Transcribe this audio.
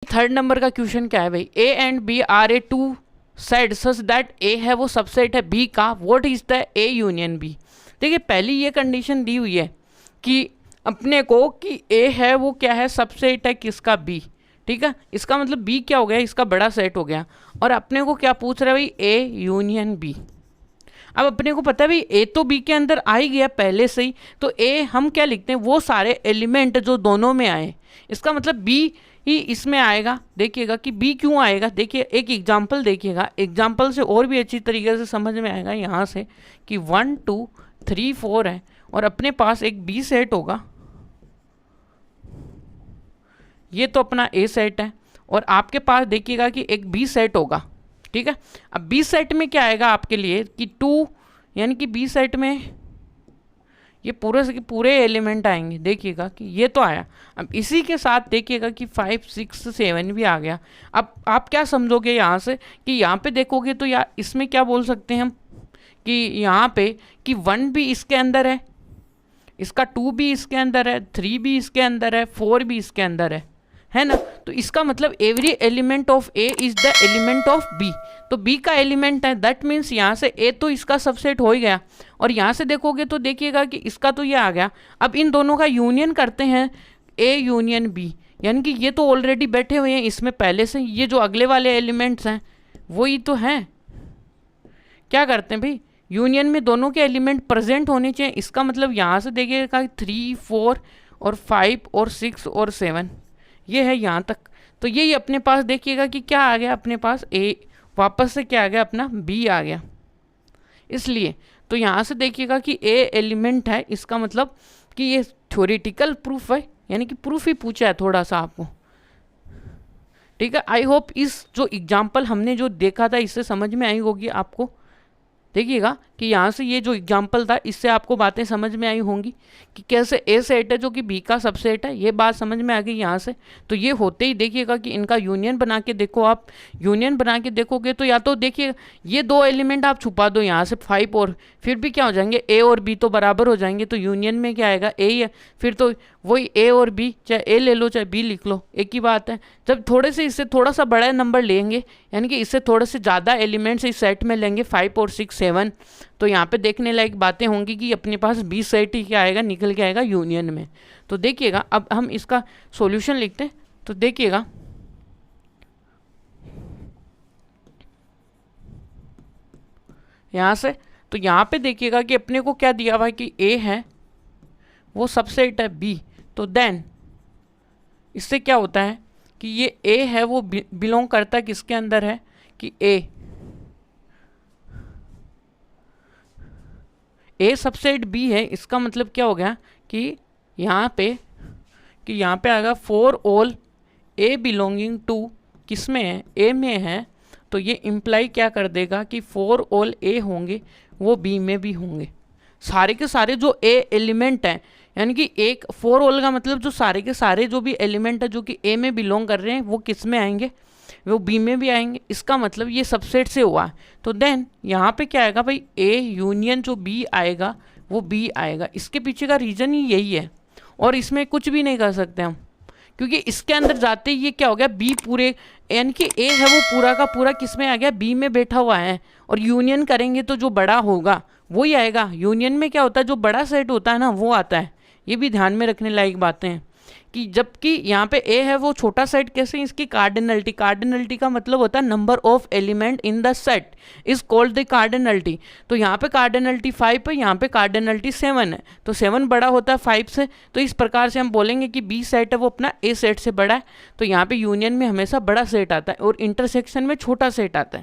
Third number का question क्या है भाई, a and b are a two set such that a है वो सबसेट है बी का, what is the a union b. देखिए पहली ये कंडीशन दी हुई है कि अपने को कि ए है वो क्या है, सबसेट है किसका, बी। ठीक है, इसका मतलब बी क्या हो गया, इसका बड़ा सेट हो गया। और अपने को क्या पूछ रहा है भाई, ए यूनियन बी। अब अपने को पता है भाई ए तो बी के अंदर आ ही गया पहले से ही, तो ए हम क्या लिखते हैं, वो सारे एलिमेंट जो दोनों में आए, इसका मतलब बी ही इसमें आएगा। देखिएगा कि बी क्यों आएगा, देखिए एक एग्जांपल देखिएगा, एग्जांपल से और भी अच्छी तरीके से समझ में आएगा यहाँ से कि 1 2 3 4 है और अपने पास एक बी सेट होगा, ये तो अपना ए सेट है, और आपके पास देखिएगा कि एक बी सेट होगा। ठीक है, अब बी सेट में क्या आएगा आपके लिए कि 2, यानी कि बी सेट में ये पूरे से पूरे एलिमेंट आएंगे। देखिएगा कि ये तो आया, अब इसी के साथ देखिएगा कि 5 6 7 भी आ गया। अब आप क्या समझोगे यहाँ से कि यहाँ पे देखोगे तो या इसमें क्या बोल सकते हैं हम कि यहाँ पे कि 1 भी इसके अंदर है, इसका 2 भी इसके अंदर है, 3 भी इसके अंदर है, 4 भी इसके अंदर है ना। तो इसका मतलब every element of A is the element of B, तो बी का एलिमेंट है, दैट मीन्स यहाँ से ए तो इसका सबसेट हो ही गया। और यहाँ से देखोगे तो देखिएगा कि इसका तो ये आ गया। अब इन दोनों का यूनियन करते हैं, ए यूनियन बी, यानी कि ये तो ऑलरेडी बैठे हुए हैं इसमें पहले से, ये जो अगले वाले एलिमेंट्स हैं वही तो हैं। क्या करते हैं भाई, यूनियन में दोनों के एलिमेंट प्रेजेंट होने चाहिए। इसका मतलब यहाँ से देखिएगा 3 4 और 5 और 6 और 7 ये है यहाँ तक, तो यही अपने पास देखिएगा कि क्या आ गया, अपने पास ए वापस से क्या आ गया, अपना बी आ गया। इसलिए तो यहाँ से देखिएगा कि ए एलिमेंट है, इसका मतलब कि ये थ्योरेटिकल प्रूफ है, यानी कि प्रूफ ही पूछा है थोड़ा सा आपको। ठीक है, आई होप इस जो एग्जाम्पल हमने जो देखा था इससे समझ में आई होगी आपको। देखिएगा कि यहाँ से ये जो एग्जाम्पल था इससे आपको बातें समझ में आई होंगी कि कैसे ए सेट है जो कि बी का सबसेट है, ये बात समझ में आ गई यहाँ से। तो ये होते ही देखिएगा कि इनका यूनियन बना के देखो, आप यूनियन बना के देखोगे तो या तो देखिए ये दो एलिमेंट आप छुपा दो यहाँ से 5 और फिर भी क्या हो जाएंगे, ए और बी तो बराबर हो जाएंगे, तो यूनियन में क्या आएगा, ए ही है। फिर तो वही ए और बी, चाहे ए ले लो चाहे बी लिख लो, एक ही बात है। जब थोड़े से इससे थोड़ा सा बड़ा नंबर लेंगे, यानी कि इससे थोड़े से ज़्यादा एलिमेंट्स इस सेट में लेंगे 5 और 6 7, तो यहाँ पे देखने लायक बातें होंगी कि अपने पास बी सेट ही क्या आएगा, निकल के आएगा यूनियन में। तो देखिएगा अब हम इसका सॉल्यूशन लिखते हैं, तो देखिएगा यहाँ से, तो यहाँ पे देखिएगा कि अपने को क्या दिया हुआ है कि ए है वो सबसेट है बी, तो देन इससे क्या होता है कि ये ए है वो बिलोंग करता है किसके अंदर है कि ए सबसेट बी है। इसका मतलब क्या हो गया कि यहाँ पे आएगा for all A belonging to, किस में है, ए में है, तो ये इम्प्लाई क्या कर देगा कि फॉर ऑल ए होंगे वो बी में भी होंगे। सारे के सारे जो ए एलिमेंट हैं, यानी कि एक फॉर ऑल का मतलब जो सारे के सारे जो भी एलिमेंट है जो कि ए में बिलोंग कर रहे हैं वो किस में आएंगे, वो बी में भी आएंगे। इसका मतलब ये सबसेट से हुआ है। तो देन यहाँ पे क्या आएगा भाई, ए यूनियन जो बी आएगा वो बी आएगा। इसके पीछे का रीज़न ही यही है, और इसमें कुछ भी नहीं कर सकते हम, क्योंकि इसके अंदर जाते ही ये क्या हो गया, बी पूरे, यानी कि ए है वो पूरा का पूरा किस में आ गया, बी में बैठा हुआ है। और यूनियन करेंगे तो जो बड़ा होगा वही आएगा। यूनियन में क्या होता है, जो बड़ा सेट होता है ना वो आता है। ये भी ध्यान में रखने लायक बातें हैं कि जबकि यहाँ पे ए है वो छोटा सेट, कैसे, इसकी कार्डिनलिटी, कार्डिनलिटी का मतलब होता है number of element in the set is called the cardinality. तो यहाँ पे कार्डिनलिटी 5 है, यहाँ पे कार्डिनलिटी 7 है, तो 7 बड़ा होता है 5 से। तो इस प्रकार से हम बोलेंगे कि बी सेट है वो अपना ए सेट से बड़ा है। तो यहाँ पे यूनियन में हमेशा बड़ा सेट आता है और इंटरसेक्शन में छोटा सेट आता है।